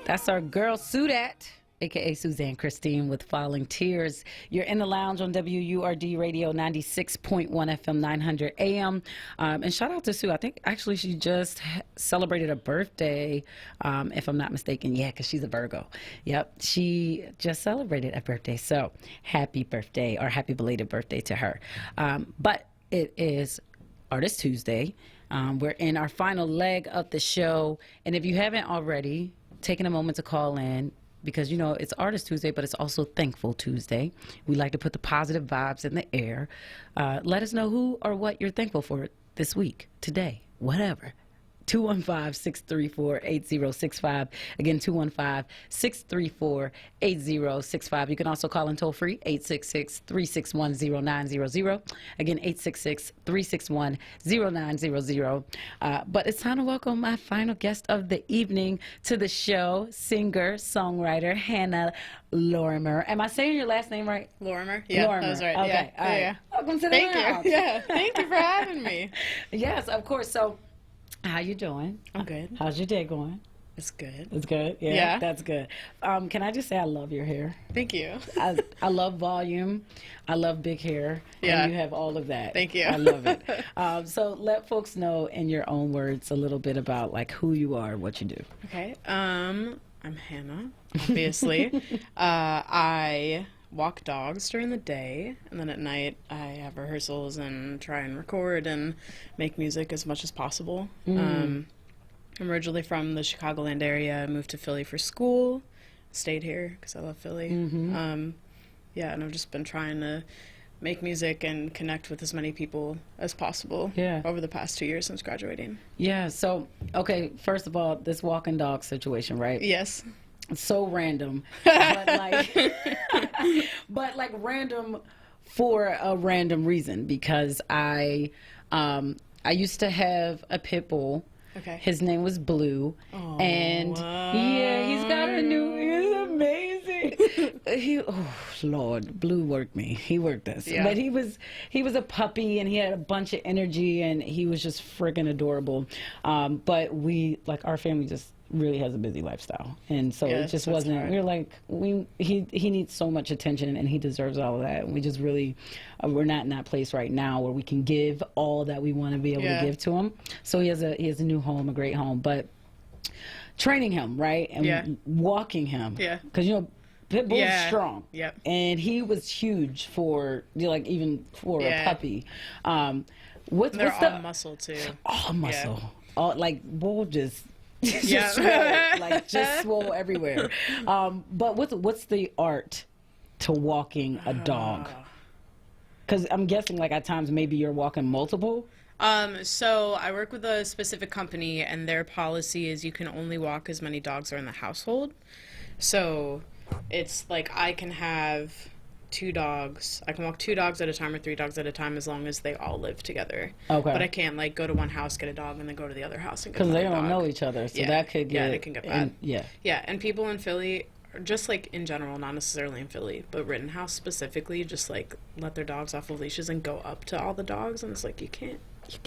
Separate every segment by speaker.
Speaker 1: That's our girl Sudat, aka Suzanne Christine with Falling Tears. You're in the lounge on WURD Radio 96.1 FM 900 AM. And shout out to Sue. I think actually she just celebrated a birthday, if I'm not mistaken. Yeah, because she's a Virgo. Yep, she just celebrated a birthday. So happy birthday, or happy belated birthday to her. But it is Artist Tuesday. We're in our final leg of the show. And if you haven't already taken a moment to call in, because, you know, it's Artist Tuesday, but it's also Thankful Tuesday. We like to put the positive vibes in the air. Let us know who or what you're thankful for this week, today, whatever. 215-634-8065. Again, 215-634-8065. You can also call in toll free, 866-361-0900. Again, 866-361-0900. But it's time to welcome my final guest of the evening to the show, singer, songwriter, Hannah Lorimer. Am I saying your last name right?
Speaker 2: Lorimer? Yeah,
Speaker 1: Lorimer.
Speaker 2: that was right.
Speaker 1: Okay.
Speaker 2: Yeah.
Speaker 1: All right.
Speaker 2: Yeah.
Speaker 1: Welcome to the
Speaker 2: Thank
Speaker 1: lounge.
Speaker 2: you. Yeah, thank you for having me.
Speaker 1: Yes, of course. So, how you doing?
Speaker 2: I'm good.
Speaker 1: How's your day going?
Speaker 2: It's good.
Speaker 1: It's good? Yeah. That's good. Can I just say I love your hair?
Speaker 2: Thank you.
Speaker 1: I love volume. I love big hair.
Speaker 2: Yeah.
Speaker 1: And you have all of that.
Speaker 2: Thank you.
Speaker 1: I love it. So let folks know in your own words a little bit about like who you are, what you do.
Speaker 2: Okay. I'm Hannah, obviously. I walk dogs during the day, and then at night I have rehearsals and try and record and make music as much as possible. I'm originally from the Chicagoland area. I moved to Philly for school, stayed here because I love Philly. Yeah, and I've just been trying to make music and connect with as many people as possible over the past 2 years since graduating.
Speaker 1: Yeah, so, okay, first of all, this walking dog situation, right?
Speaker 2: Yes.
Speaker 1: It's so random, but like random for a random reason, because I used to have a pit bull.
Speaker 2: Okay.
Speaker 1: His name was Blue, and yeah, he's got a new. He's amazing. Lord, Blue worked me. He worked us.
Speaker 2: Yeah.
Speaker 1: But he was a puppy, and he had a bunch of energy, and he was just friggin' adorable. But our family just really has a busy lifestyle, and so it just wasn't hard. We were like, he needs so much attention, and he deserves all of that, and we just really we're not in that place right now where we can give all that we want to be able to give to him. So he has a new home, a great home, but training him right and walking him, because you know pit bull's strong, and he was huge for even for a puppy.
Speaker 2: They're all muscle too.
Speaker 1: All muscle, all like bull just.
Speaker 2: Just
Speaker 1: swole everywhere. But what's the art to walking a dog? Because I'm guessing like at times maybe you're walking multiple.
Speaker 2: So I work with a specific company, and their policy is you can only walk as many dogs are in the household. So it's like I can have 2 dogs. I can walk 2 dogs at a time or 3 dogs at a time as long as they all live together. Okay. But I can't like go to one house, get a dog, and then go to the other house and get another dog. Because they don't
Speaker 1: know each other, so that could get...
Speaker 2: it can get bad. And people in Philly, just like in general, not necessarily in Philly, but Rittenhouse specifically, just like let their dogs off of leashes and go up to all the dogs, and it's like you can't do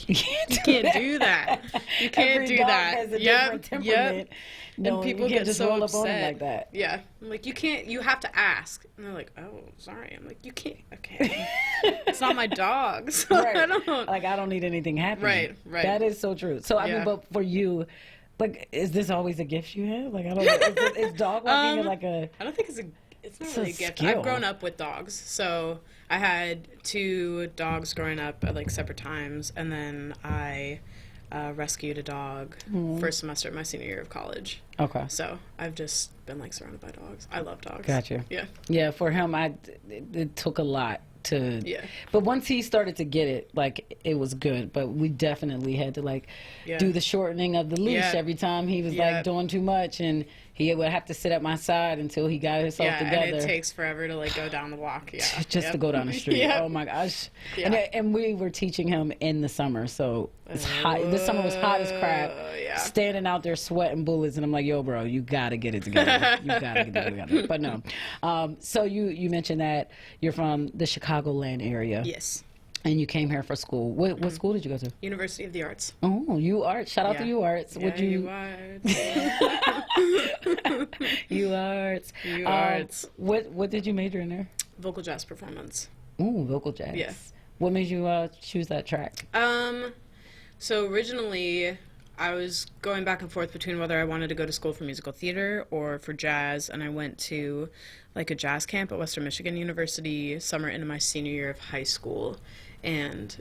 Speaker 2: that. You can't do that. Has a different temperament. No, and people get
Speaker 1: just
Speaker 2: so
Speaker 1: roll
Speaker 2: upset.
Speaker 1: Up on him like that.
Speaker 2: Yeah, I'm like, you can't. You have to ask. And they're like, oh, sorry. I'm like, you can't. Okay, it's not my dog. So I
Speaker 1: don't need anything happening.
Speaker 2: Right.
Speaker 1: That is so true. So I mean, but for you, like, is this always a gift you have? Like, I don't know. Is dog walking like a?
Speaker 2: I don't think it's not really a gift. Skill. I've grown up with dogs, so I had 2 dogs growing up at like separate times, and then I rescued a dog first semester of my senior year of college. Okay. So I've just been like surrounded by dogs. I love dogs.
Speaker 1: Gotcha.
Speaker 2: Yeah.
Speaker 1: Yeah. For him, it took a lot to. Yeah. But once he started to get it, like it was good. But we definitely had to like do the shortening of the leash every time he was like doing too much, and he would have to sit at my side until he got himself together.
Speaker 2: And it takes forever to like go down the walk. Yeah.
Speaker 1: Just to go down the street. Oh my gosh. Yeah. And we were teaching him in the summer, so it's hot. This summer was hot as crap. Standing out there sweating bullets, and I'm like, yo, bro, you gotta get it together. You gotta get it together. But no. So you mentioned that you're from the Chicagoland area.
Speaker 2: Yes.
Speaker 1: And you came here for school. What school did you go to?
Speaker 2: University of the Arts.
Speaker 1: Oh, UArts. Shout out to
Speaker 2: Yeah.
Speaker 1: UArts.
Speaker 2: Yeah,
Speaker 1: Would you? UArts.
Speaker 2: UArts.
Speaker 1: What did you major in there?
Speaker 2: Vocal jazz performance.
Speaker 1: Ooh, vocal jazz.
Speaker 2: Yeah.
Speaker 1: What made you choose that track?
Speaker 2: So originally, I was going back and forth between whether I wanted to go to school for musical theater or for jazz, and I went to like a jazz camp at Western Michigan University summer into my senior year of high school, and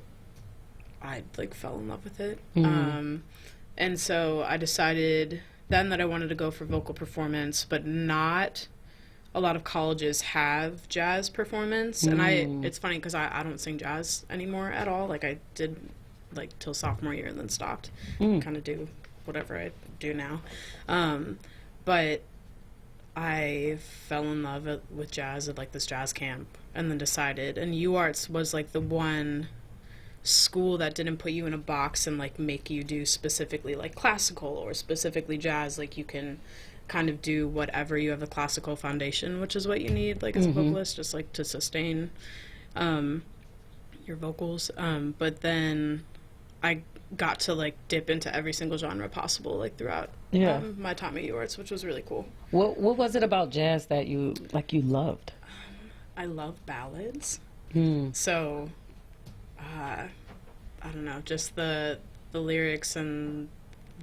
Speaker 2: I like fell in love with it. And so I decided then that I wanted to go for vocal performance, but not a lot of colleges have jazz performance. And it's funny because I don't sing jazz anymore at all. Like I did like till sophomore year and then stopped. Kind of do whatever I do now. But I fell in love with jazz at like this jazz camp and then decided, and UArts was like the one school that didn't put you in a box and like make you do specifically like classical or specifically jazz. Like you can kind of do whatever. You have a classical foundation, which is what you need like as a vocalist, just like to sustain your vocals. But then I got to like dip into every single genre possible like throughout my time at UArts, which was really cool.
Speaker 1: What was it about jazz that you loved?
Speaker 2: I love ballads. So I don't know, just the lyrics and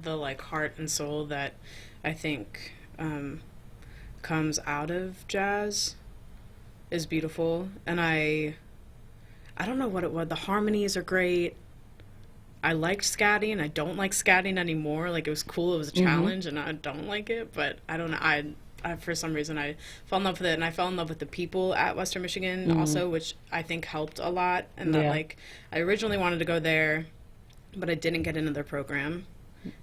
Speaker 2: the like heart and soul that I think comes out of jazz is beautiful. And I don't know what it was. The harmonies are great. I liked scatting. I don't like scatting anymore. Like, it was cool. It was a challenge, and I don't like it. But I don't know. I for some reason, I fell in love with it. And I fell in love with the people at Western Michigan also, which I think helped a lot. And that, like, I originally wanted to go there, but I didn't get into their program.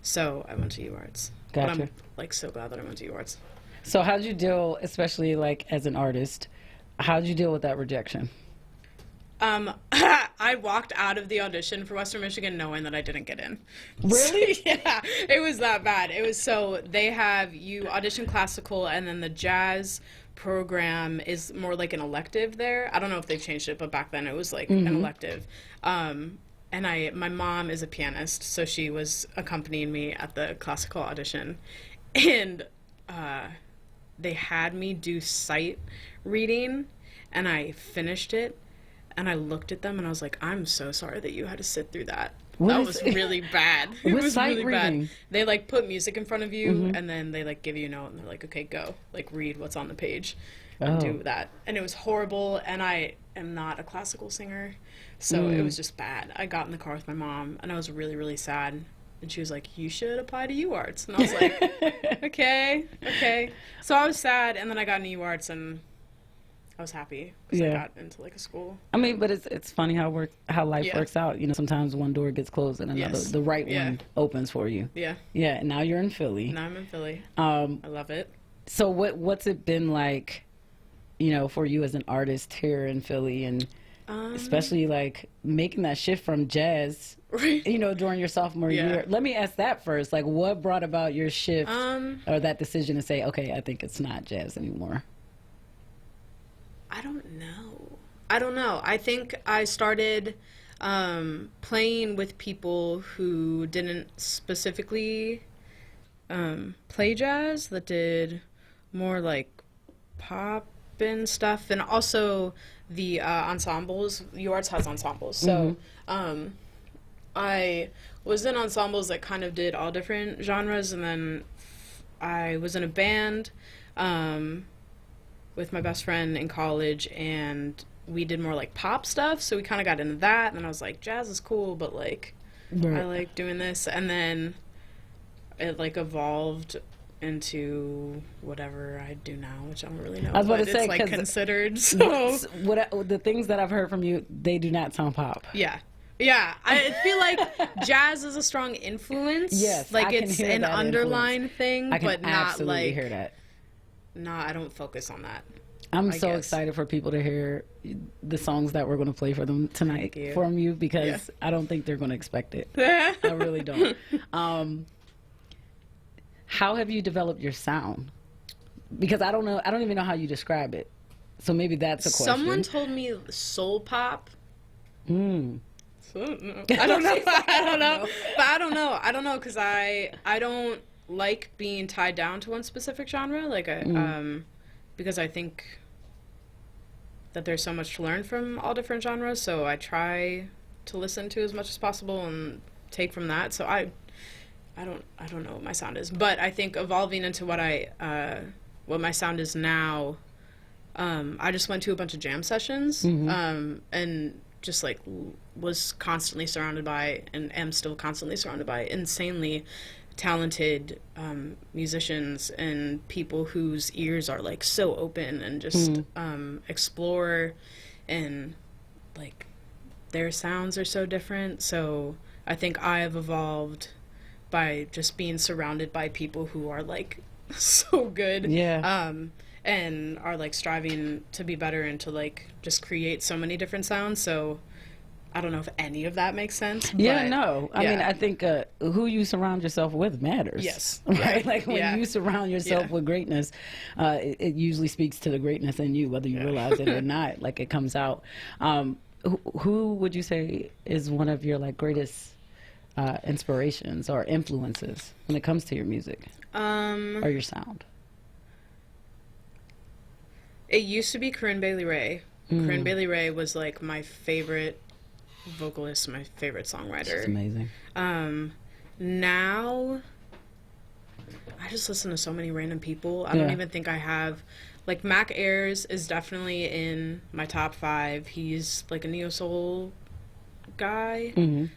Speaker 2: So I went to UArts.
Speaker 1: Gotcha.
Speaker 2: But I'm, like, so glad that I went to UArts.
Speaker 1: So how'd you deal, especially, like, as an artist, how'd you deal with that rejection?
Speaker 2: I walked out of the audition for Western Michigan knowing that I didn't get in.
Speaker 1: Really?
Speaker 2: Yeah, it was that bad. It was so, they have you audition classical and then the jazz program is more like an elective there. I don't know if they've changed it, but back then it was like an elective. And my mom is a pianist, so she was accompanying me at the classical audition. And they had me do sight reading, and I finished it. And I looked at them and I was like, I'm so sorry that you had to sit through that. That was really bad. It was really bad. They like put music in front of you and then they like give you a note and they're like, okay, go. Like read what's on the page and do that. And it was horrible, and I am not a classical singer. So it was just bad. I got in the car with my mom and I was really, really sad. And she was like, you should apply to UArts. And I was like, okay. So I was sad, and then I got into UArts and I was happy because I got into like a school.
Speaker 1: I mean, but it's funny how life works out. You know, sometimes one door gets closed and another, the right one opens for you. Yeah. Yeah. And now you're in Philly.
Speaker 2: Now I'm in Philly. I love it.
Speaker 1: So what's it been like, you know, for you as an artist here in Philly, and especially like making that shift from jazz, you know, during your sophomore year? Let me ask that first. Like, what brought about your shift or that decision to say, okay, I think it's not jazz anymore?
Speaker 2: I don't know. I think I started playing with people who didn't specifically play jazz, that did more like pop and stuff, and also the ensembles. UArts has ensembles, so I was in ensembles that kind of did all different genres, and then I was in a band with my best friend in college, and we did more like pop stuff, so we kind of got into that. And then I was like, jazz is cool, but like I like doing this. And then it like evolved into whatever I do now, which I don't really know.
Speaker 1: I was about to say,
Speaker 2: it's like considered. So
Speaker 1: the things that I've heard from you, they do not sound pop.
Speaker 2: Yeah, I feel like jazz is a strong influence.
Speaker 1: Yes,
Speaker 2: like
Speaker 1: I can
Speaker 2: it's
Speaker 1: hear
Speaker 2: an
Speaker 1: that
Speaker 2: underlying
Speaker 1: influence.
Speaker 2: thing,
Speaker 1: I can
Speaker 2: but not
Speaker 1: absolutely
Speaker 2: like
Speaker 1: hear that.
Speaker 2: Nah, I don't focus on that.
Speaker 1: I'm so excited for people to hear the songs that we're going to play for them tonight from you, because I don't think they're going to expect it. I really don't. How have you developed your sound? Because I don't know. I don't even know how you describe it. So maybe that's a question.
Speaker 2: Someone told me soul pop So, no. I don't know. I don't know. But I don't know. I don't know because I don't like being tied down to one specific genre. Like because I think that there's so much to learn from all different genres. So I try to listen to as much as possible and take from that. So I don't know what my sound is, but I think evolving into what my sound is now. I just went to a bunch of jam sessions, and just like was constantly surrounded by, and am still constantly surrounded by, insanely talented musicians and people whose ears are like so open and just explore, and like their sounds are so different. So I think I have evolved by just being surrounded by people who are like so good. And are like striving to be better and to like just create so many different sounds. So I don't know if any of that makes sense.
Speaker 1: Yeah, no. I mean, I think who you surround yourself with matters.
Speaker 2: Yes.
Speaker 1: Right? Like when you surround yourself with greatness, it usually speaks to the greatness in you, whether you realize it or not. Like it comes out. Who would you say is one of your like greatest inspirations or influences when it comes to your music or your sound?
Speaker 2: It used to be Corinne Bailey Rae. Corinne Bailey Rae was like my favorite vocalist, my favorite songwriter.
Speaker 1: She's amazing.
Speaker 2: Now I just listen to so many random people. I don't even think I have, like, Mac Ayres is definitely in my top 5. He's like a neo soul guy. And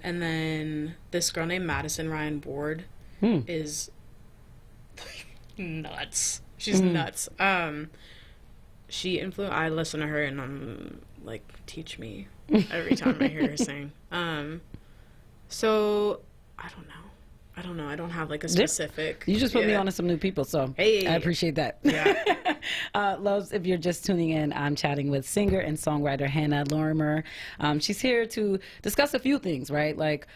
Speaker 2: then this girl named Madison Ryan Ward is like nuts. She's nuts. I listen to her and I'm like, teach me every time I hear her sing. So I don't know. I don't have like a specific.
Speaker 1: You just put me on to some new people, so I appreciate that.
Speaker 2: Yeah.
Speaker 1: Loves, if you're just tuning in, I'm chatting with singer and songwriter Hannah Lorimer. She's here to discuss a few things, right? Like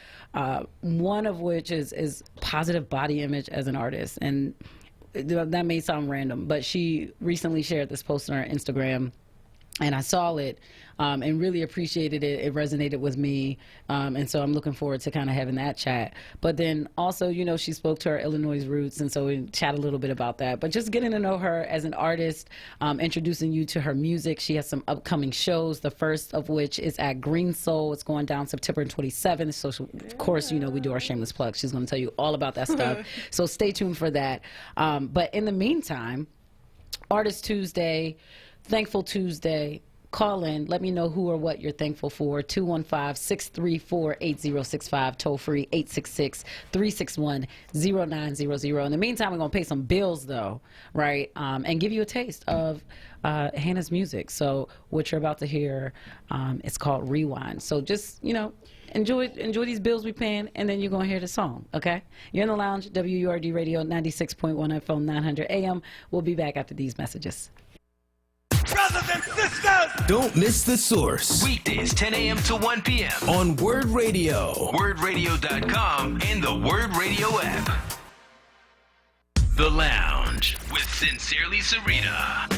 Speaker 1: one of which is positive body image as an artist. And that may sound random, but she recently shared this post on her Instagram, and I saw it and really appreciated it. It resonated with me, and so I'm looking forward to kind of having that chat. But then also, you know, she spoke to her Illinois roots, and so we chat a little bit about that. But just getting to know her as an artist, introducing you to her music. She has some upcoming shows, the first of which is at Green Soul. It's going down September 27th. So, of course, you know, we do our shameless plug. She's going to tell you all about that stuff. So stay tuned for that. But in the meantime, Artist Tuesday, Thankful Tuesday, call in. Let me know who or what you're thankful for. 215-634-8065, toll free 866-361-0900. In the meantime, we're going to pay some bills, though, right? And give you a taste of Hannah's music. So what you're about to hear, it's called Rewind. So just, you know, enjoy these bills we paying, and then you're going to hear the song, okay? You're in the lounge, WURD Radio, 96.1 FM, 900 AM. We'll be back after these messages.
Speaker 3: Brothers and sisters!
Speaker 4: Don't miss The Source.
Speaker 3: Weekdays 10 a.m. to 1 p.m.
Speaker 4: on Word Radio.
Speaker 3: WordRadio.com and the Word Radio app. The Lounge with Sincerely Sarita.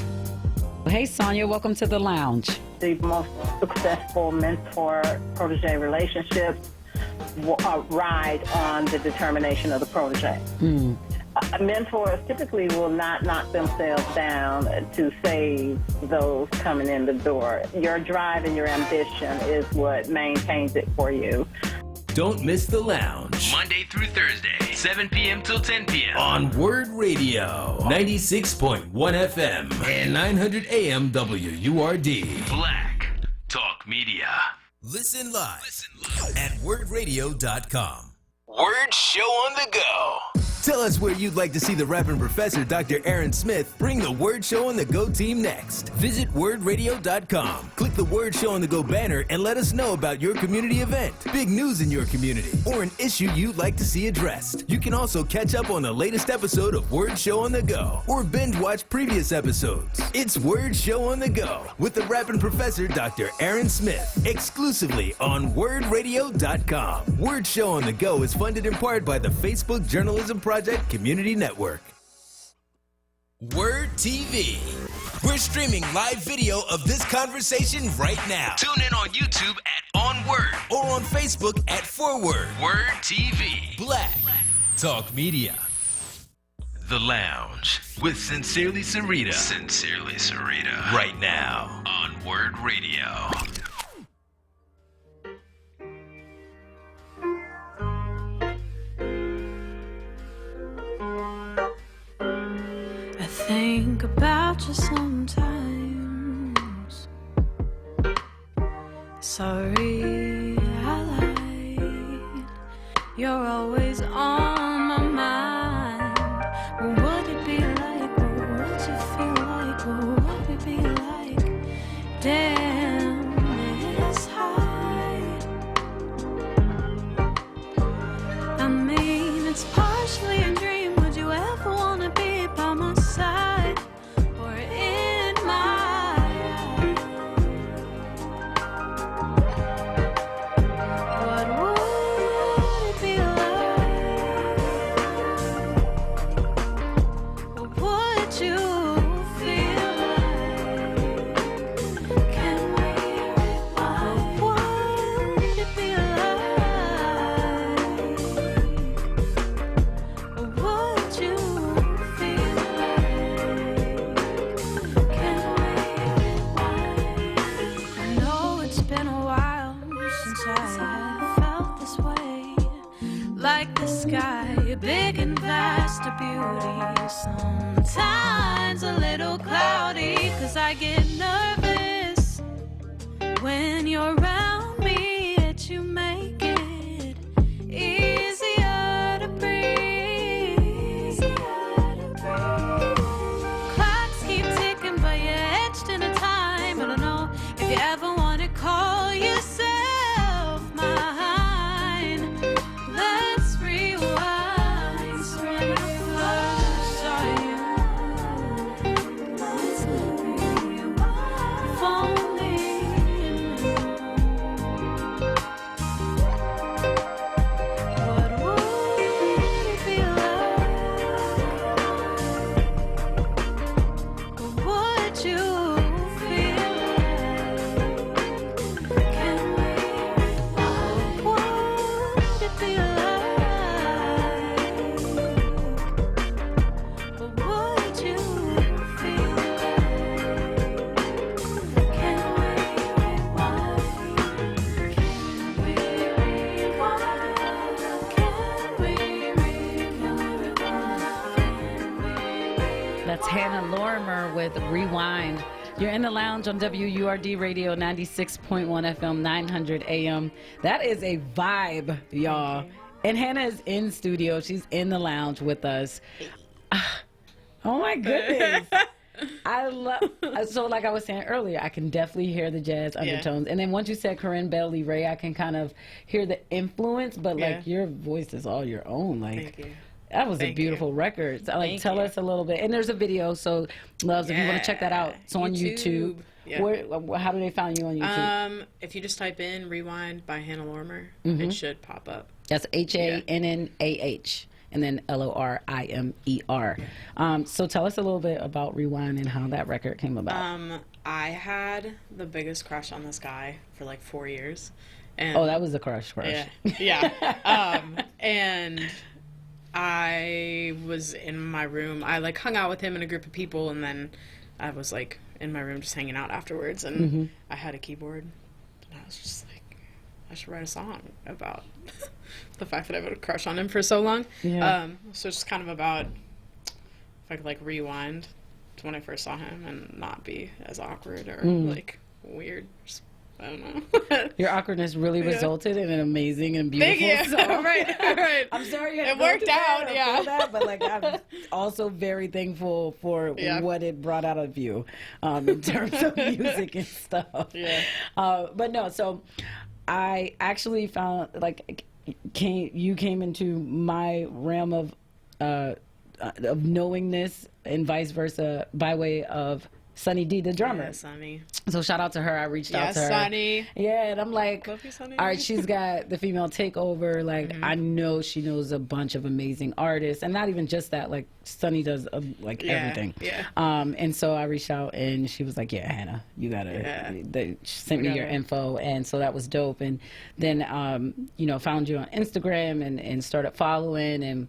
Speaker 1: Hey, Sonia, welcome to the lounge.
Speaker 5: The most successful mentor-protege relationships ride on the determination of the protege. Mentors typically will not knock themselves down to save those coming in the door. Your drive and your ambition is what maintains it for you.
Speaker 4: Don't miss The Lounge.
Speaker 3: Monday through Thursday, 7 p.m. till 10 p.m.
Speaker 4: on Word Radio, 96.1 FM and 900 AM WURD.
Speaker 3: Black Talk Media.
Speaker 4: Listen live at wordradio.com.
Speaker 3: Word Show on the go.
Speaker 4: Tell us where you'd like to see the rapping professor, Dr. Aaron Smith, bring the Word Show on the Go team next. Visit wordradio.com. Click the Word Show on the Go banner and let us know about your community event, big news in your community, or an issue you'd like to see addressed. You can also catch up on the latest episode of Word Show on the Go or binge watch previous episodes. It's Word Show on the Go with the rapping professor, Dr. Aaron Smith, exclusively on wordradio.com. Word Show on the Go is funded in part by the Facebook Journalism Project Community Network. Word TV. We're streaming live video of this conversation right now.
Speaker 3: Tune in on YouTube at onWURD.
Speaker 4: Or on Facebook at forward.
Speaker 3: Word TV.
Speaker 4: Black Talk Media.
Speaker 3: The Lounge with Sincerely Sarita. Sincerely Sarita. Right now on Word Radio.
Speaker 6: I think about you sometimes. Sorry, I lied. You're always on my mind. What would it be like? What would you feel like? What would it be like? Damn, it's high. I mean, it's partially a dream. Would you ever wanna be by my side or in my eyes? What would it be like? What would you feel like? Can we rewind? What would it be like? What would you feel like? Can we rewind? I know it's been a while since I have felt this way. Like the sky, big and vast, a beauty. Sometimes a little cloudy, 'cause I get nervous when you're around me. Yet you make it easier to breathe. Clocks keep ticking, but you're etched in a time. I don't know if you ever want to call yourself mine. Let's rewind. When I first saw you, let's rewind. If only you knew. What would it be like? What would you feel like? Can we rewind? What would it be like? What would you feel like? Can we rewind? Can we rewind? Can we rewind?
Speaker 1: That's Hannah Lorimer with Rewind. You're in the lounge on WURD Radio 96.1 FM 900 AM. That is a vibe, y'all. And Hannah is in studio. She's in the lounge with us. Oh my goodness. I love, so like I was saying earlier, I can definitely hear the jazz undertones. And then once you said Corinne Bailey Ray, I can kind of hear the influence, but like your voice is all your own. Like,
Speaker 2: Thank you.
Speaker 1: that was a
Speaker 2: Thank
Speaker 1: beautiful
Speaker 2: you.
Speaker 1: record. So, like,
Speaker 2: Thank
Speaker 1: tell
Speaker 2: you.
Speaker 1: us a little bit. And there's a video, so loves, if you want to check that out, it's on YouTube.
Speaker 2: Yeah.
Speaker 1: How do they find you on YouTube?
Speaker 2: If you just type in "Rewind" by Hannah Lorimer,
Speaker 1: Mm-hmm.
Speaker 2: it should pop up.
Speaker 1: That's HANNAH and then LORIMER. So tell us a little bit about Rewind and how that record came about.
Speaker 2: I had the biggest crush on this guy for like 4 years. And
Speaker 1: Oh, that was the crush.
Speaker 2: Yeah. And I was in my room. I like hung out with him and a group of people, and then I was like in my room just hanging out afterwards. And I had a keyboard, and I was just like, I should write a song about the fact that I had a crush on him for so long.
Speaker 1: Yeah.
Speaker 2: So it's kind of about if I could like rewind to when I first saw him and not be as awkward or like weird. Just, I don't know.
Speaker 1: Your awkwardness really resulted in an amazing and
Speaker 2: Thank
Speaker 1: beautiful
Speaker 2: you.
Speaker 1: song.
Speaker 2: right.
Speaker 1: I'm sorry you had
Speaker 2: It
Speaker 1: to go
Speaker 2: worked
Speaker 1: through that
Speaker 2: out,
Speaker 1: or
Speaker 2: yeah.
Speaker 1: feel that, but like I'm also very thankful for what it brought out of you in terms of music and stuff.
Speaker 2: Yeah.
Speaker 1: But no, so I actually found like you came into my realm of knowingness and vice versa by way of Sunny D, the drummer.
Speaker 2: Yeah, Sunny.
Speaker 1: So shout out to her. I reached out
Speaker 2: Yeah,
Speaker 1: to her.
Speaker 2: Sunny.
Speaker 1: Yeah, and I'm like,
Speaker 2: Love you, Sunny.
Speaker 1: all right, she's got the female takeover. Like, I know she knows a bunch of amazing artists, and not even just that. Like, Sunny does like everything.
Speaker 2: Yeah.
Speaker 1: And so I reached out, and she was like, "Yeah, Hannah, you gotta."
Speaker 2: Yeah.
Speaker 1: She sent me your info, and so that was dope. And then, found you on Instagram and started following, and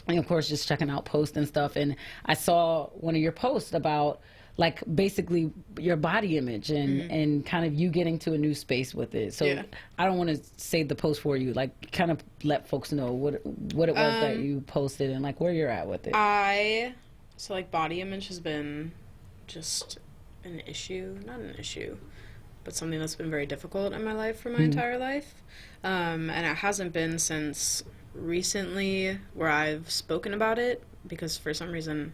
Speaker 1: of course just checking out posts and stuff. And I saw one of your posts about, like, basically your body image and kind of you getting to a new space with it. So I don't want to say the post for you. Like, kind of let folks know what it was that you posted and, like, where you're at with it.
Speaker 2: So, like, body image has been just an issue. Not an issue, but something that's been very difficult in my life for my entire life. And it hasn't been since recently where I've spoken about it, because for some reason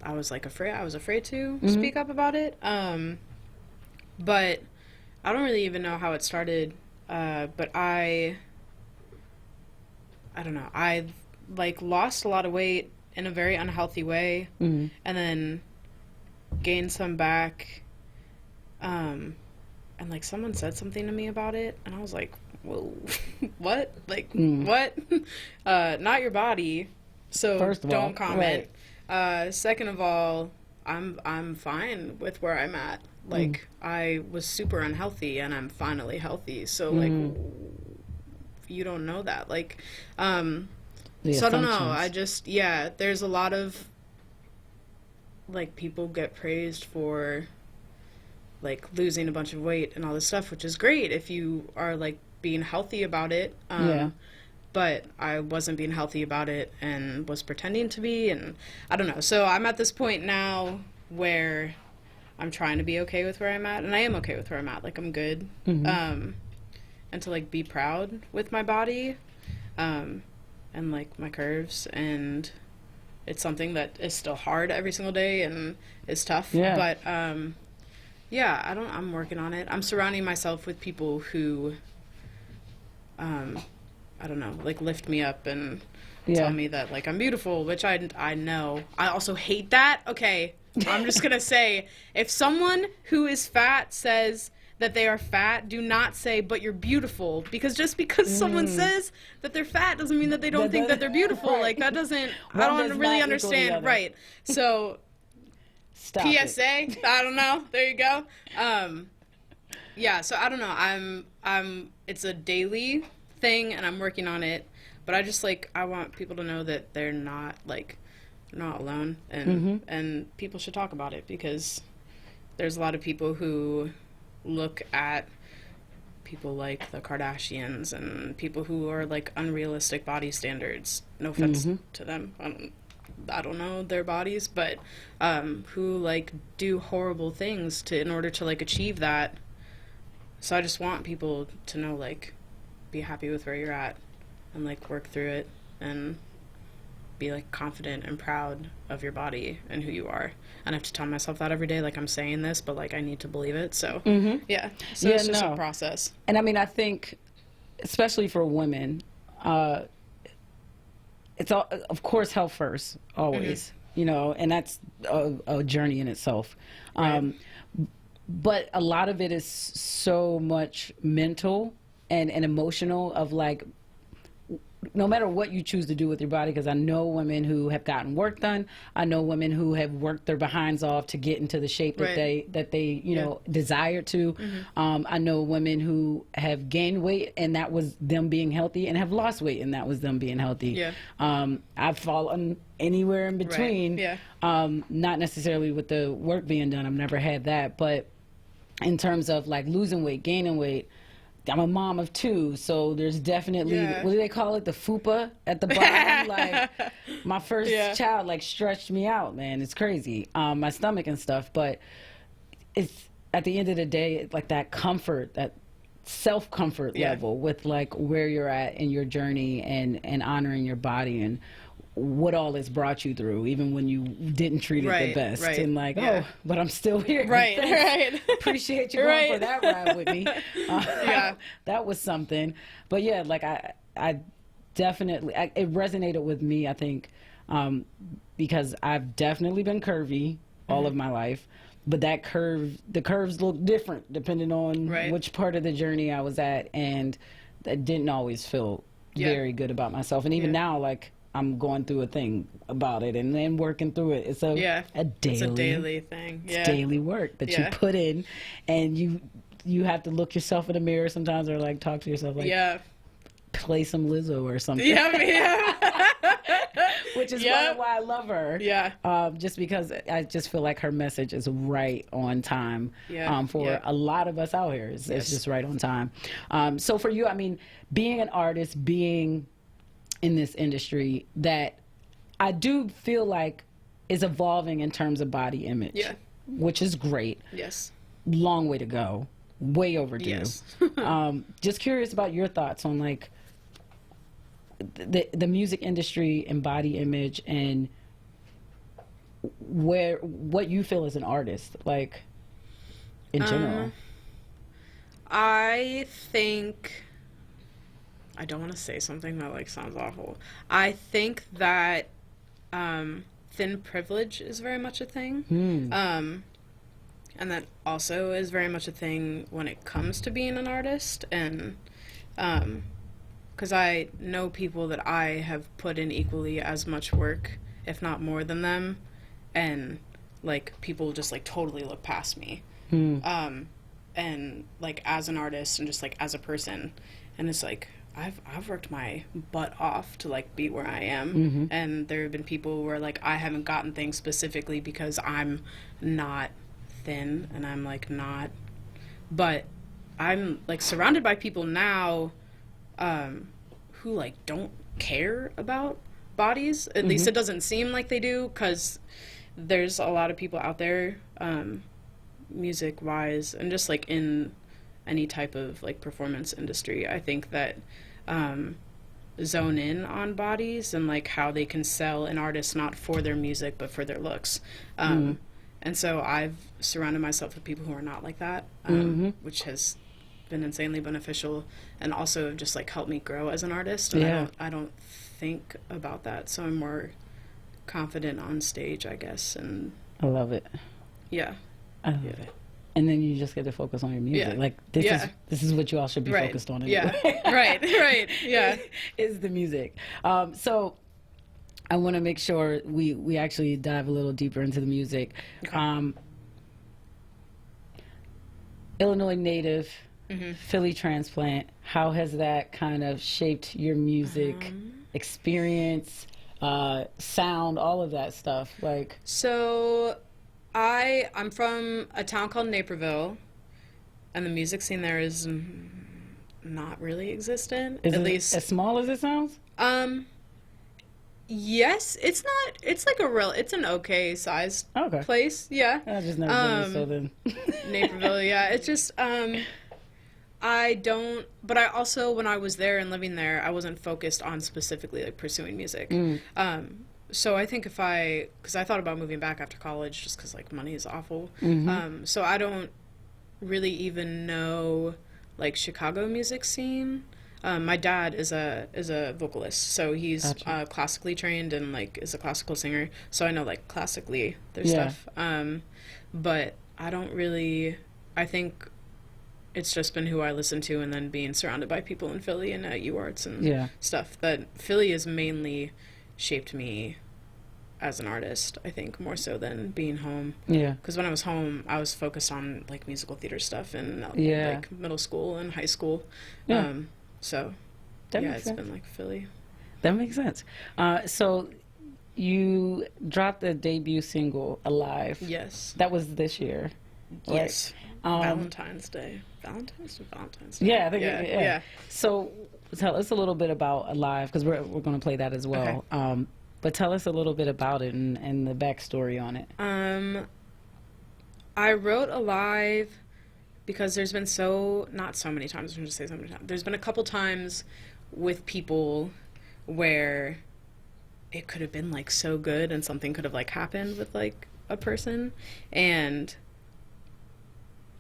Speaker 2: I was afraid to speak up about it. But I don't really even know how it started. But I don't know. I, like, lost a lot of weight in a very unhealthy way, and then gained some back. And, like, someone said something to me about it, and I was like, whoa, what? Like, what? Not your body. So
Speaker 1: First of all,
Speaker 2: don't comment. Second of all, I'm fine with where I'm at. Like, I was super unhealthy and I'm finally healthy. So like, you don't know that. Like, so I don't know. I just, there's a lot of, like, people get praised for, like, losing a bunch of weight and all this stuff, which is great if you are, like, being healthy about it. But I wasn't being healthy about it and was pretending to be, and I don't know. So I'm at this point now where I'm trying to be okay with where I'm at, and I am okay with where I'm at. Like, I'm good. And to, like, be proud with my body, and, like, my curves, and it's something that is still hard every single day and is tough. But, I'm working on it. I'm surrounding myself with people who, I don't know, like, lift me up and tell me that, like, I'm beautiful, which I know. I also hate that. Okay, I'm just gonna say, if someone who is fat says that they are fat, do not say, but you're beautiful, because just because someone says that they're fat doesn't mean that they don't think that they're beautiful. Like, that doesn't, I don't really understand. Right. So,
Speaker 1: Stop
Speaker 2: PSA,
Speaker 1: it.
Speaker 2: I don't know. There you go. So I don't know. It's a daily thing, and I'm working on it, but I just, like, I want people to know that they're not, like, not alone, and people should talk about it, because there's a lot of people who look at people like the Kardashians and people who are, like, unrealistic body standards. No offense to them. I don't know their bodies, but who, like, do horrible things in order to, like, achieve that. So I just want people to know, like, be happy with where you're at and, like, work through it and be, like, confident and proud of your body and who you are. And I have to tell myself that every day, like, I'm saying this, but, like, I need to believe it. So so it's just a process.
Speaker 1: And I mean, I think, especially for women, it's all, of course, health first, always, and that's a journey in itself. But a lot of it is so much mental and emotional, of, like, no matter what you choose to do with your body, because I know women who have gotten work done. I know women who have worked their behinds off to get into the shape that they desire to. I know women who have gained weight, and that was them being healthy, and have lost weight, and that was them being healthy. I've fallen anywhere in between. Not necessarily with the work being done. I've never had that, but in terms of, like, losing weight, gaining weight, I'm a mom of 2, so there's definitely, what do they call it, the fupa at the bottom? Like, my first child, like, stretched me out, man. It's crazy, my stomach and stuff. But it's, at the end of the day, it's like that comfort, that self-comfort level with, like, where you're at in your journey, and honoring your body and what all it's brought you through, even when you didn't treat it the best, and, like, oh, but I'm still here. Appreciate you going for that ride with me. That was something. But yeah, like, I definitely, it resonated with me, I think, because I've definitely been curvy all of my life. But the curves look different depending on
Speaker 2: Right.
Speaker 1: which part of the journey I was at. And I didn't always feel very good about myself. And even now, like, I'm going through a thing about it and then working through it. It's a daily
Speaker 2: thing.
Speaker 1: It's daily work that you put in, and you have to look yourself in the mirror sometimes, or like talk to yourself, like play some Lizzo or something. Which is why I love her. Just because I just feel like her message is right on time. For a lot of us out here, it's just right on time. So for you, I mean, being an artist, being in this industry, that I do feel like is evolving in terms of body image, which is great. Long way to go, way overdue. Just curious about your thoughts on like the music industry and body image, and what you feel as an artist, like in general.
Speaker 2: I think, I don't want to say something that like sounds awful. I think that thin privilege is very much a thing. And that also is very much a thing when it comes to being an artist. And because I know people that I have put in equally as much work, if not more than them, and like people just like totally look past me. And like as an artist and just like as a person, and it's like I've worked my butt off to like be where I am, and there have been people where like I haven't gotten things specifically because I'm not thin and I'm like not, but I'm like surrounded by people now who like don't care about bodies. At least it doesn't seem like they do, because there's a lot of people out there music wise and just like in any type of like performance industry, I think that zone in on bodies and like how they can sell an artist not for their music but for their looks. And so I've surrounded myself with people who are not like that, which has been insanely beneficial, and also just like helped me grow as an artist. And I don't think about that, so I'm more confident on stage, I guess. And
Speaker 1: I love it. I love it. And then you just get to focus on your music. Like this is what you all should be focused on anyway.
Speaker 2: Right.
Speaker 1: Is the music. So I want to make sure we actually dive a little deeper into the music. Illinois native, Philly transplant. How has that kind of shaped your music experience, sound, all of that stuff? Like,
Speaker 2: so I'm from a town called Naperville, and the music scene there is not really existent.
Speaker 1: At least as small as it sounds.
Speaker 2: Yes, it's not. It's like it's an okay sized place. Yeah.
Speaker 1: I just never been there, so then.
Speaker 2: Naperville, it's just I don't. But I also, when I was there and living there, I wasn't focused on specifically like pursuing music. So I think because I thought about moving back after college, just because like money is awful. So I don't really even know like Chicago music scene. My dad is a vocalist, so he's classically trained and like is a classical singer. So I know like classically their stuff. But I don't really. I think it's just been who I listen to, and then being surrounded by people in Philly and at UArts and stuff. That Philly has mainly shaped me as an artist, I think, more so than being home. Because when I was home, I was focused on like musical theater stuff in like middle school and high school. So it's been like Philly.
Speaker 1: That makes sense. So you dropped the debut single, Alive.
Speaker 2: Yes.
Speaker 1: That was this year.
Speaker 2: Yes. Right? Valentine's Day. Valentine's Day.
Speaker 1: Yeah, I think So tell us a little bit about Alive, because we're going to play that as well. Okay. But tell us a little bit about it and the backstory on it.
Speaker 2: I wrote Alive because there's been not so many times, I'm going to say so many times. There's been a couple times with people where it could have been like so good and something could have like happened with like a person. And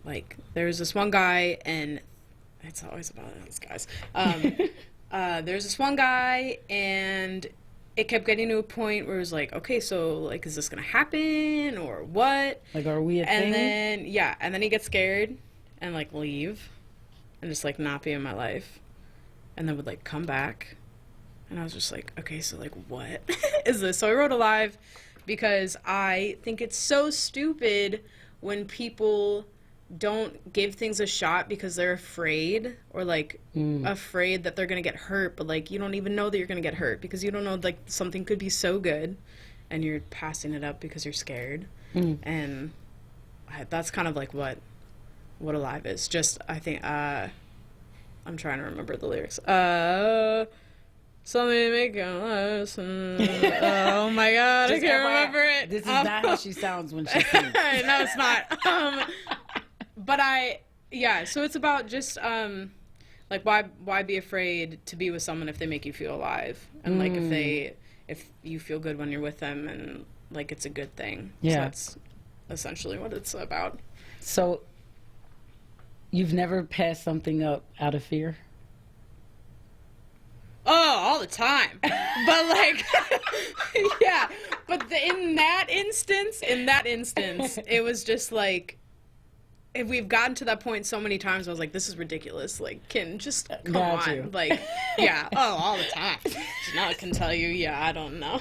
Speaker 2: like there's this one guy, and it's always about those guys. There's this one guy, and it kept getting to a point where it was like, okay, so like, is this gonna happen or what?
Speaker 1: Like, are we a thing?
Speaker 2: And then he gets scared and like leave and just like not be in my life, and then would like come back, and I was just like, okay, so like, what is this? So I wrote a live because I think it's so stupid when people don't give things a shot because they're afraid, or like afraid that they're gonna get hurt, but like you don't even know that you're gonna get hurt because you don't know, like something could be so good and you're passing it up because you're scared. And that's kind of like what Alive is. Just, I think I'm trying to remember the lyrics. Something to make a lesson. Oh my god, I can't remember it.
Speaker 1: This is not how she sounds when she sings.
Speaker 2: No, it's not. But so it's about just like why be afraid to be with someone if they make you feel alive, and like if you feel good when you're with them, and like it's a good thing.
Speaker 1: Yeah,
Speaker 2: so that's essentially what it's about.
Speaker 1: So you've never passed something up out of fear?
Speaker 2: Oh, all the time. But like, yeah. But in that instance, it was just like, if we've gotten to that point so many times, I was like, this is ridiculous. Like, just come on.
Speaker 1: You.
Speaker 2: Like, yeah. Oh, all the time. Now I can tell you, yeah, I don't know.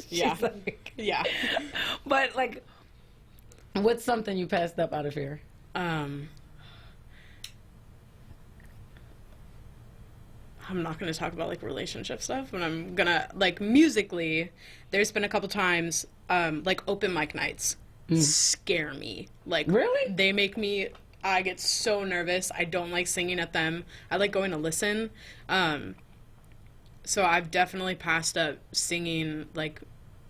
Speaker 2: Yeah.
Speaker 1: Like,
Speaker 2: yeah.
Speaker 1: But like, what's something you passed up out of fear?
Speaker 2: I'm not going to talk about like relationship stuff, but I'm going to, like, musically, there's been a couple times, like open mic nights scare me. Like,
Speaker 1: really?
Speaker 2: They make me, I get so nervous. I don't like singing at them. I like going to listen. So I've definitely passed up singing like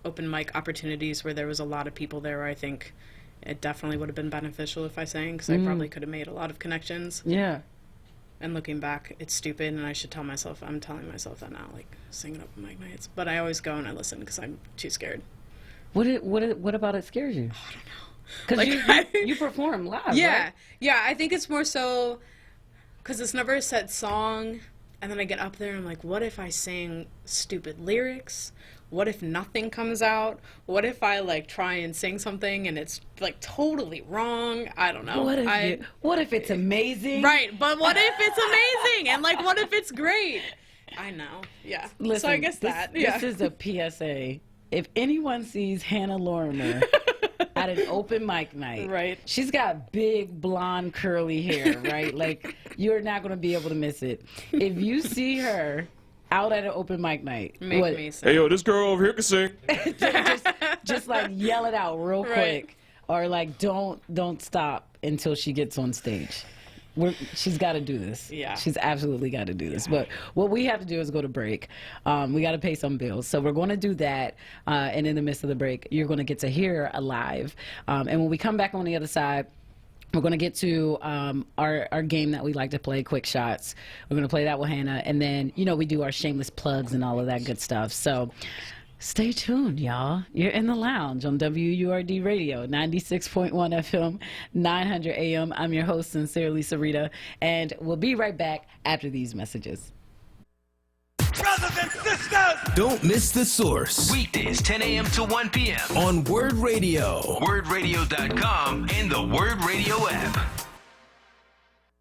Speaker 2: open mic opportunities where there was a lot of people there, where I think it definitely would have been beneficial if I sang, because I probably could have made a lot of connections.
Speaker 1: Yeah.
Speaker 2: And looking back, it's stupid, and I should tell myself, I'm telling myself that now, like, singing open mic nights. But I always go and I listen because I'm too scared.
Speaker 1: What about it scares you?
Speaker 2: Oh, I don't know.
Speaker 1: Because
Speaker 2: Like,
Speaker 1: you perform live,
Speaker 2: yeah.
Speaker 1: right?
Speaker 2: Yeah, I think it's more so because it's never a set song, and then I get up there and I'm like, what if I sang stupid lyrics? What if nothing comes out? What if I like try and sing something and it's like totally wrong? I don't know.
Speaker 1: What if it's amazing?
Speaker 2: Right, but what if it's amazing? And like, what if it's great? I know. Yeah.
Speaker 1: Listen,
Speaker 2: so I guess
Speaker 1: this is a PSA. If anyone sees Hannah Lorimer at an open mic night,
Speaker 2: right?
Speaker 1: She's got big blonde curly hair, right? Like, you're not going to be able to miss it. If you see her out at an open mic night,
Speaker 2: Make me sing.
Speaker 7: Hey, yo, this girl over here can sing.
Speaker 1: just like yell it out real quick, or like don't stop until she gets on stage. She's got to do this.
Speaker 2: Yeah.
Speaker 1: She's absolutely got to do this. But what we have to do is go to break. We got to pay some bills. So we're going to do that. And in the midst of the break, you're going to get to hear Alive. And when we come back on the other side, we're going to get to our game that we like to play, Quick Shots. We're going to play that with Hannah. And then, you know, we do our shameless plugs and all of that good stuff. So stay tuned, y'all. You're in the lounge on WURD Radio, 96.1 FM, 900 AM. I'm your host, Sincerely Sarita. And we'll be right back after these messages.
Speaker 3: Brothers and sisters!
Speaker 4: Don't miss The Source
Speaker 3: Weekdays 10 a.m. to 1 p.m.
Speaker 4: on Word Radio.
Speaker 3: WordRadio.com and the Word Radio app.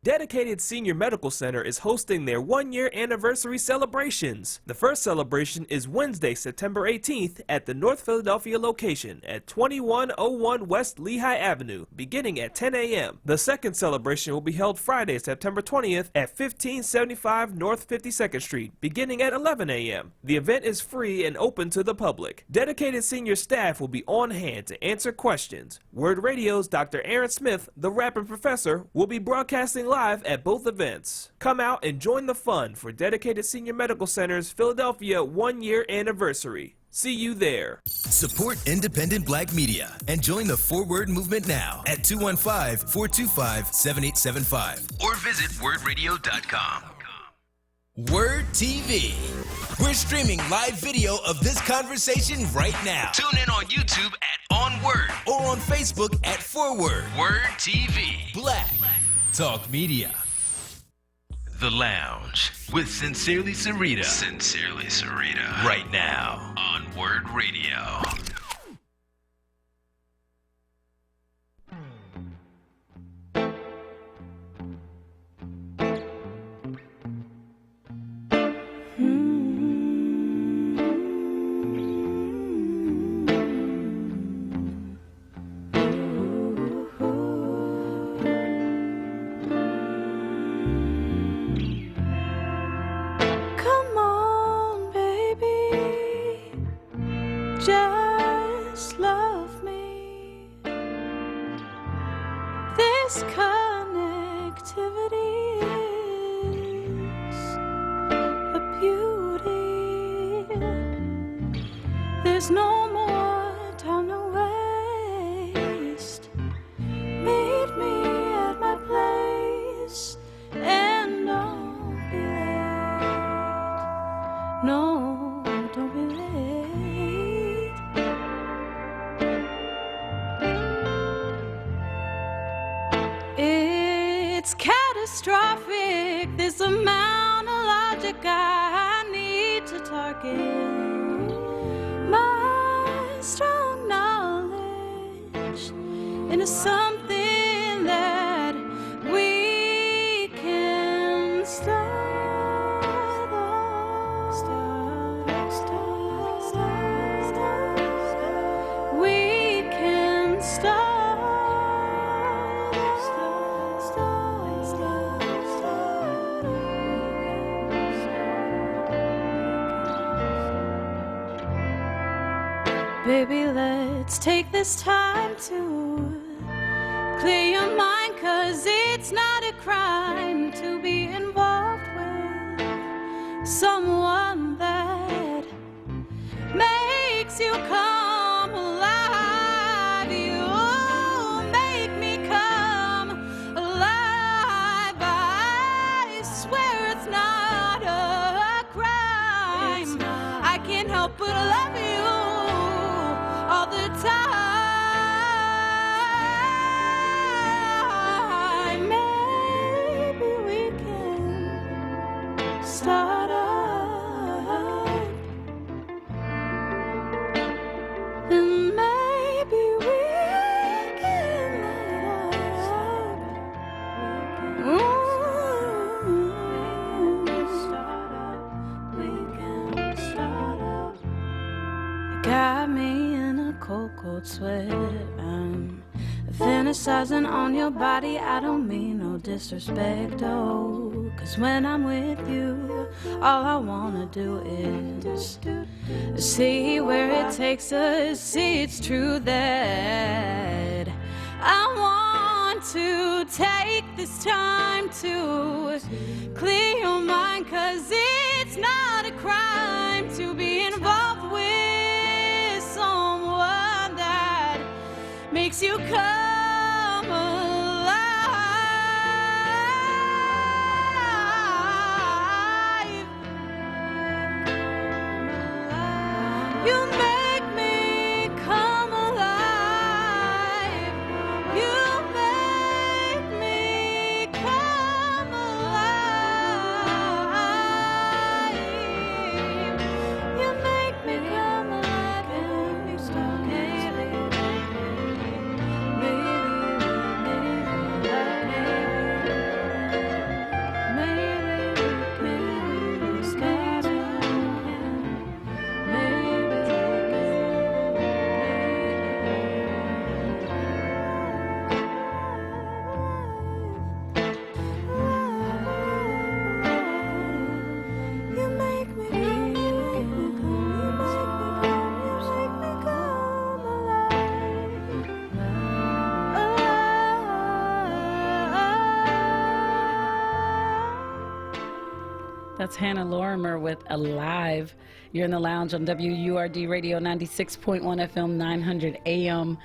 Speaker 7: Dedicated Senior Medical Center is hosting their one-year anniversary celebrations. The first celebration is Wednesday, September 18th at the North Philadelphia location at 2101 West Lehigh Avenue, beginning at 10 a.m. The second celebration will be held Friday, September 20th at 1575 North 52nd Street, beginning at 11 a.m. The event is free and open to the public. Dedicated senior staff will be on hand to answer questions. Word Radio's Dr. Aaron Smith, the rapping professor, will be broadcasting live at both events. Come out and join the fun for Dedicated Senior Medical Center's Philadelphia one-year anniversary. See you there.
Speaker 4: Support independent black media and join the Forward movement now at 215-425-7875.
Speaker 3: Or visit WordRadio.com.
Speaker 4: Word TV. We're streaming live video of this conversation right now.
Speaker 3: Tune in on YouTube at onWURD.
Speaker 4: Or on Facebook at Forward.
Speaker 3: Word TV.
Speaker 4: Black Talk Media.
Speaker 3: The Lounge with Sincerely Sarita. Sincerely Sarita. Right now on Word Radio.
Speaker 6: Come on, baby, just love me. This connectivity is a beauty. There's no more time to waste. Meet me at my place and don't be late. No, don't be late. It's catastrophic, this amount of logic I need to target. My strong knowledge into something that we can start. We can start. Baby, let's take this time to clear your mind, 'cause it's not a crime to be involved with someone that makes you come alive. You make me come alive. I swear it's not a crime. I can't help but love you all the time. Maybe we can start up. And maybe we can light up. We can start up. Got me in a cold, cold sweat. I'm fantasizing on your body. I don't mean no disrespect, oh, 'cause when I'm with you, all I wanna do is see where it takes us. See, it's true that I want to take this time to clear your mind, 'cause it's not a crime to be involved with someone that makes you come alive. You make me come alive. You make me come alive. You make me come alive. And we start
Speaker 1: That's Hannah Lorimer with Alive. You're in the lounge on WURD Radio 96.1 FM 900 AM.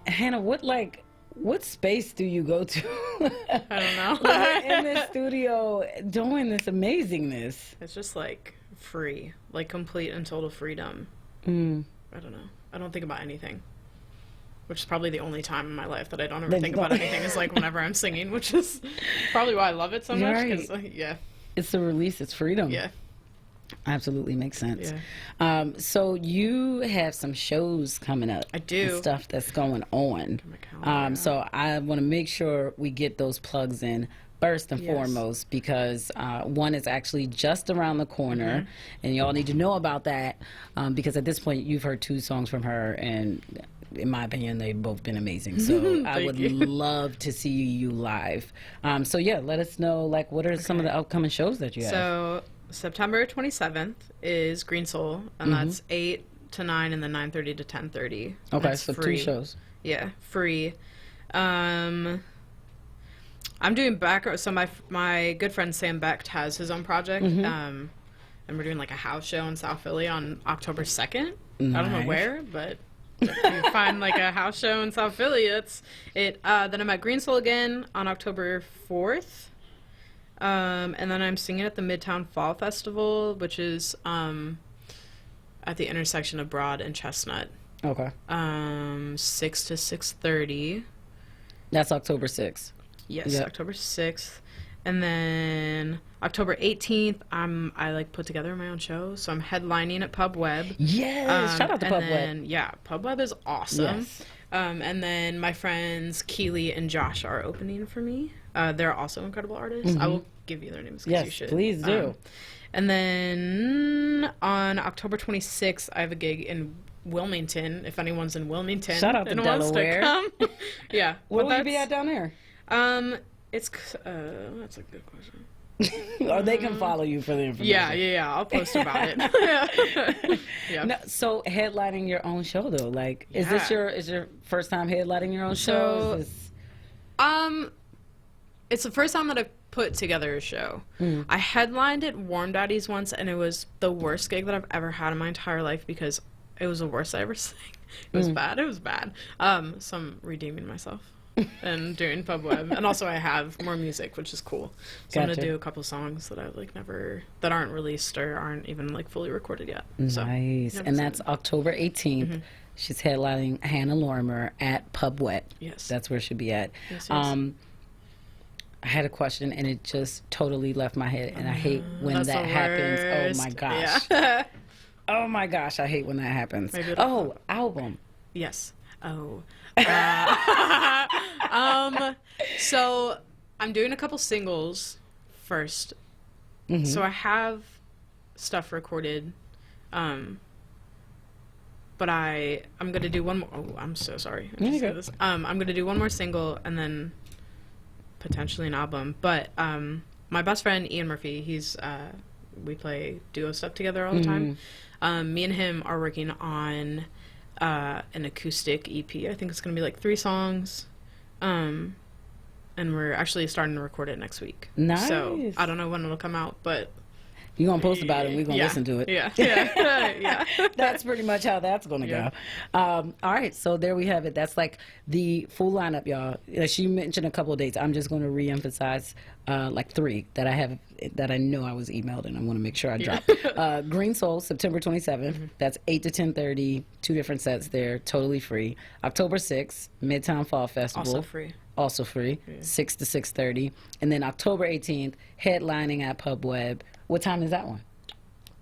Speaker 1: Hannah, what space do you go to?
Speaker 2: I don't know.
Speaker 1: when you're in this studio doing this amazingness?
Speaker 2: It's just like free, like complete and total freedom.
Speaker 1: Mm.
Speaker 2: I don't know. I don't think about anything. which is probably the only time in my life that I don't ever think about anything is like whenever I'm singing, which is probably why I love it so much.
Speaker 1: Right.
Speaker 2: 'Cause,
Speaker 1: It's a release. It's freedom.
Speaker 2: yeah.
Speaker 1: Absolutely makes sense. So you have some shows coming up.
Speaker 2: I do.
Speaker 1: And stuff that's going on.
Speaker 2: my calendar
Speaker 1: So I want to make sure we get those plugs in first and
Speaker 2: Yes.
Speaker 1: foremost, because one is actually just around the corner, and y'all need to know about that, because at this point you've heard 2 songs from her, and in my opinion they've both been amazing. So I would love to see you live. So yeah, let us know, like, what are some of the upcoming shows that you have?
Speaker 2: So September 27th is Green Soul, and that's 8 to 9 and then 9:30 to 10:30.
Speaker 1: Okay,
Speaker 2: That's
Speaker 1: so
Speaker 2: free.
Speaker 1: 2 shows.
Speaker 2: Yeah, free. I'm doing back. So my good friend Sam Becht has his own project, and we're doing like a house show in South Philly on October 2nd. I don't know
Speaker 1: Nice.
Speaker 2: where, but if you find like a house show in South Philly, that's it. Then I'm at Green Soul again on October 4th. And then I'm singing at the Midtown Fall Festival, which is at the intersection of Broad and Chestnut.
Speaker 1: Okay.
Speaker 2: 6 to 6:30.
Speaker 1: That's October 6th.
Speaker 2: Yes,
Speaker 1: Yep.
Speaker 2: October 6th. And then October 18th, I like put together my own show, so I'm headlining at Pub Web.
Speaker 1: Yes, shout out to
Speaker 2: and
Speaker 1: Pub
Speaker 2: then,
Speaker 1: Web.
Speaker 2: Yeah, Pub Web is awesome.
Speaker 1: Yes.
Speaker 2: And then my friends Keely and Josh are opening for me. They're also incredible artists. I will give you their names because you
Speaker 1: Yes,
Speaker 2: should.
Speaker 1: please do.
Speaker 2: And then on October 26th, I have a gig in Wilmington. If anyone's in Wilmington,
Speaker 1: Shout out to
Speaker 2: and wants
Speaker 1: Delaware.
Speaker 2: come. Yeah.
Speaker 1: Where
Speaker 2: but
Speaker 1: will you be
Speaker 2: that's-
Speaker 1: at down there?
Speaker 2: It's that's a good question.
Speaker 1: Or they can follow you for the information.
Speaker 2: Yeah. I'll post about it. Yeah.
Speaker 1: No, so headlining your own show though, like, is this
Speaker 2: Yeah.
Speaker 1: your first time headlining your own
Speaker 2: So-
Speaker 1: show? Is this...
Speaker 2: It's the first time that I've put together a show. I headlined at Warm Daddies once, and it was the worst gig that I've ever had in my entire life because it was the worst I ever sang. It was bad. It was bad. So I'm redeeming myself and doing Pub Web, and also I have more music, which is cool. So I'm
Speaker 1: Gotcha.
Speaker 2: gonna do a couple songs that I like that aren't released or aren't even like fully recorded yet. So,
Speaker 1: Nice.
Speaker 2: yeah, I'm
Speaker 1: And that's
Speaker 2: excited.
Speaker 1: October 18th. She's headlining Hannah Lorimer at Pub Wet.
Speaker 2: Yes.
Speaker 1: That's where she'll be at.
Speaker 2: Yes.
Speaker 1: I had a question and it just totally left my head, and I hate when
Speaker 2: That's
Speaker 1: that
Speaker 2: the
Speaker 1: happens. Oh my
Speaker 2: worst.
Speaker 1: gosh.
Speaker 2: Yeah.
Speaker 1: Oh my gosh, I hate when that happens.
Speaker 2: Maybe it'll
Speaker 1: Oh, album.
Speaker 2: Yes. Oh. So I'm doing a couple singles first. So I have stuff recorded. But I'm gonna do one more. Oh, I'm so sorry. I just
Speaker 1: go.
Speaker 2: said this. I'm gonna do one more single and then potentially an album. But my best friend Ian Murphy, we play duo stuff together all the time. Me and him are working on an acoustic EP. I think it's gonna be like 3 songs. And we're actually starting to record it next week.
Speaker 1: Nice.
Speaker 2: So I don't know when it'll come out, but
Speaker 1: You're going to post about it and we're going to
Speaker 2: yeah,
Speaker 1: listen to it.
Speaker 2: Yeah. Yeah.
Speaker 1: That's pretty much how that's going to
Speaker 2: Yeah.
Speaker 1: go. All right, so there we have it. That's like the full lineup, y'all. She mentioned a couple of dates. I'm just going to reemphasize like 3 that I have, that I know I was emailed, and I want to make sure I drop. Green Soul, September 27th. That's 8 to 10:30. 2 different sets there, totally free. October 6th, Midtown Fall Festival.
Speaker 2: Also free.
Speaker 1: Also free, 6 to 6:30. And then October 18th, headlining at Pub Web. What time is that one?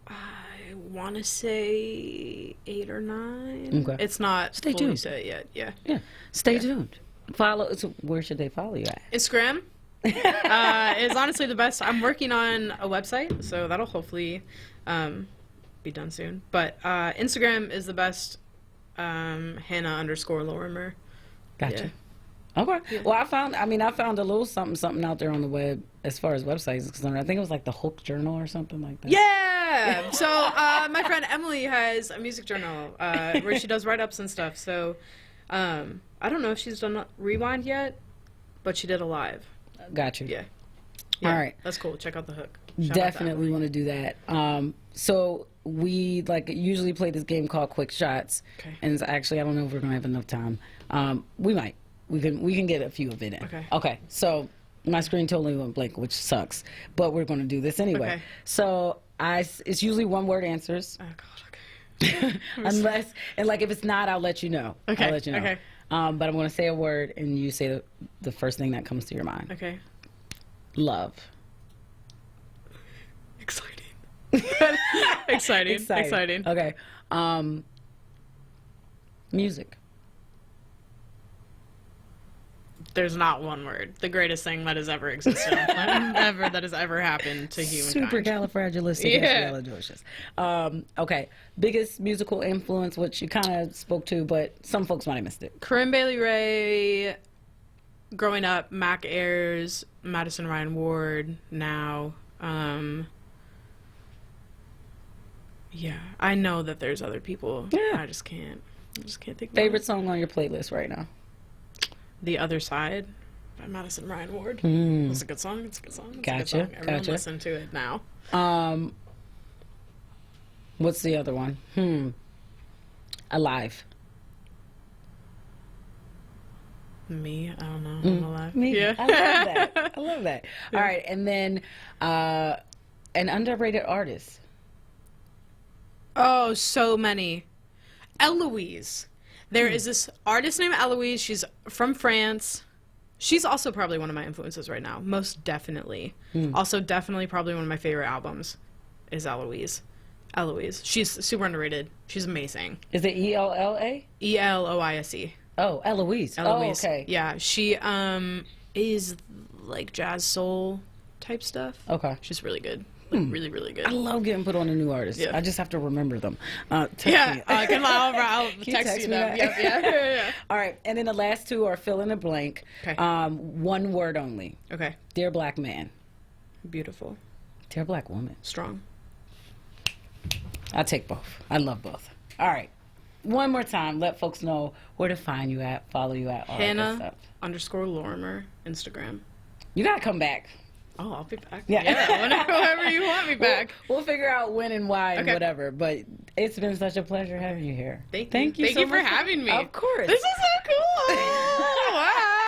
Speaker 2: I want to say 8 or 9.
Speaker 1: Okay.
Speaker 2: It's not
Speaker 1: Stay
Speaker 2: fully
Speaker 1: tuned.
Speaker 2: set yet. Yeah.
Speaker 1: Yeah. Stay tuned. Follow. So where should they follow you at?
Speaker 2: Instagram is honestly the best. I'm working on a website, so that'll hopefully be done soon. But Instagram is the best. Hannah_Lorimer.
Speaker 1: Gotcha.
Speaker 2: Yeah.
Speaker 1: Okay. Well, I found a little something out there on the web as far as websites is concerned. I think it was like the Hook Journal or something like that.
Speaker 2: Yeah. So my friend Emily has a music journal where she does write-ups and stuff. So I don't know if she's done Rewind yet, but she did a live.
Speaker 1: Got you.
Speaker 2: Yeah.
Speaker 1: All right.
Speaker 2: That's cool. Check out the Hook. Shout out to
Speaker 1: Definitely want to do that. So we usually play this game called Quick Shots,
Speaker 2: Okay.
Speaker 1: and it's actually, I don't know if we're gonna have enough time. We might. We can get a few of it in.
Speaker 2: Okay.
Speaker 1: Okay. So my screen totally went blank, which sucks, but we're gonna do this anyway.
Speaker 2: Okay.
Speaker 1: So it's usually 1-word answers.
Speaker 2: Oh, God, okay.
Speaker 1: Unless, and like if it's not, I'll let you know.
Speaker 2: Okay,
Speaker 1: I'll let you know.
Speaker 2: okay.
Speaker 1: But I'm going to say a word, and you say the first thing that comes to your mind.
Speaker 2: Okay.
Speaker 1: Love.
Speaker 2: Exciting. Exciting.
Speaker 1: Okay. Music.
Speaker 2: There's not one word. The greatest thing that has ever existed, that has ever happened to humankind.
Speaker 1: Supercalifragilisticexpialidocious. Okay. Biggest musical influence, which you kind of spoke to, but some folks might have missed it.
Speaker 2: Corinne Bailey Rae, growing up, Mac Ayres, Madison Ryan Ward, now. Yeah, I know that there's other people.
Speaker 1: Yeah.
Speaker 2: I just can't think.
Speaker 1: Favorite song on your playlist right now?
Speaker 2: The Other Side by Madison Ryan Ward. It's a good song. It's a good song. It's a good
Speaker 1: Gotcha.
Speaker 2: song. Everyone listen to it now.
Speaker 1: What's the other one? Alive.
Speaker 2: Me? I don't know. I'm alive.
Speaker 1: Me?
Speaker 2: Yeah.
Speaker 1: I love that. All right, and then an underrated artist.
Speaker 2: Oh, so many. Eloise. There is this artist named Eloise. She's from France. She's also probably one of my influences right now. Most definitely. Also, definitely probably one of my favorite albums is Eloise. Eloise. She's super underrated. She's amazing.
Speaker 1: Is it E-L-L-A?
Speaker 2: Eloise.
Speaker 1: Oh, Eloise.
Speaker 2: Eloise.
Speaker 1: Oh, okay.
Speaker 2: Yeah, she is like jazz soul type stuff.
Speaker 1: Okay.
Speaker 2: She's really good. Like, really, really good.
Speaker 1: I love getting put on a new artist.
Speaker 2: Yeah.
Speaker 1: I just have to remember them. Text
Speaker 2: Yeah,
Speaker 1: me.
Speaker 2: I'll
Speaker 1: you
Speaker 2: text
Speaker 1: text
Speaker 2: you
Speaker 1: me
Speaker 2: them.
Speaker 1: that?
Speaker 2: Yeah.
Speaker 1: All right, and then the last two are fill in the blank.
Speaker 2: Okay.
Speaker 1: One word only.
Speaker 2: Okay.
Speaker 1: Dear black man.
Speaker 2: Beautiful.
Speaker 1: Dear black woman.
Speaker 2: Strong.
Speaker 1: I'll take both. I love both. All right. One more time, let folks know where to find you at, follow you at, all that good stuff.
Speaker 2: Hannah_Lorimer, Instagram.
Speaker 1: You got to come back.
Speaker 2: Oh, I'll be back.
Speaker 1: Yeah.
Speaker 2: Whenever you want me back.
Speaker 1: We'll figure out when and why and
Speaker 2: Okay.
Speaker 1: whatever. But it's been such a pleasure having you here.
Speaker 2: Thank you.
Speaker 1: Thank you
Speaker 2: Thank
Speaker 1: so
Speaker 2: you for
Speaker 1: much
Speaker 2: having me.
Speaker 1: Of course.
Speaker 2: This is so cool.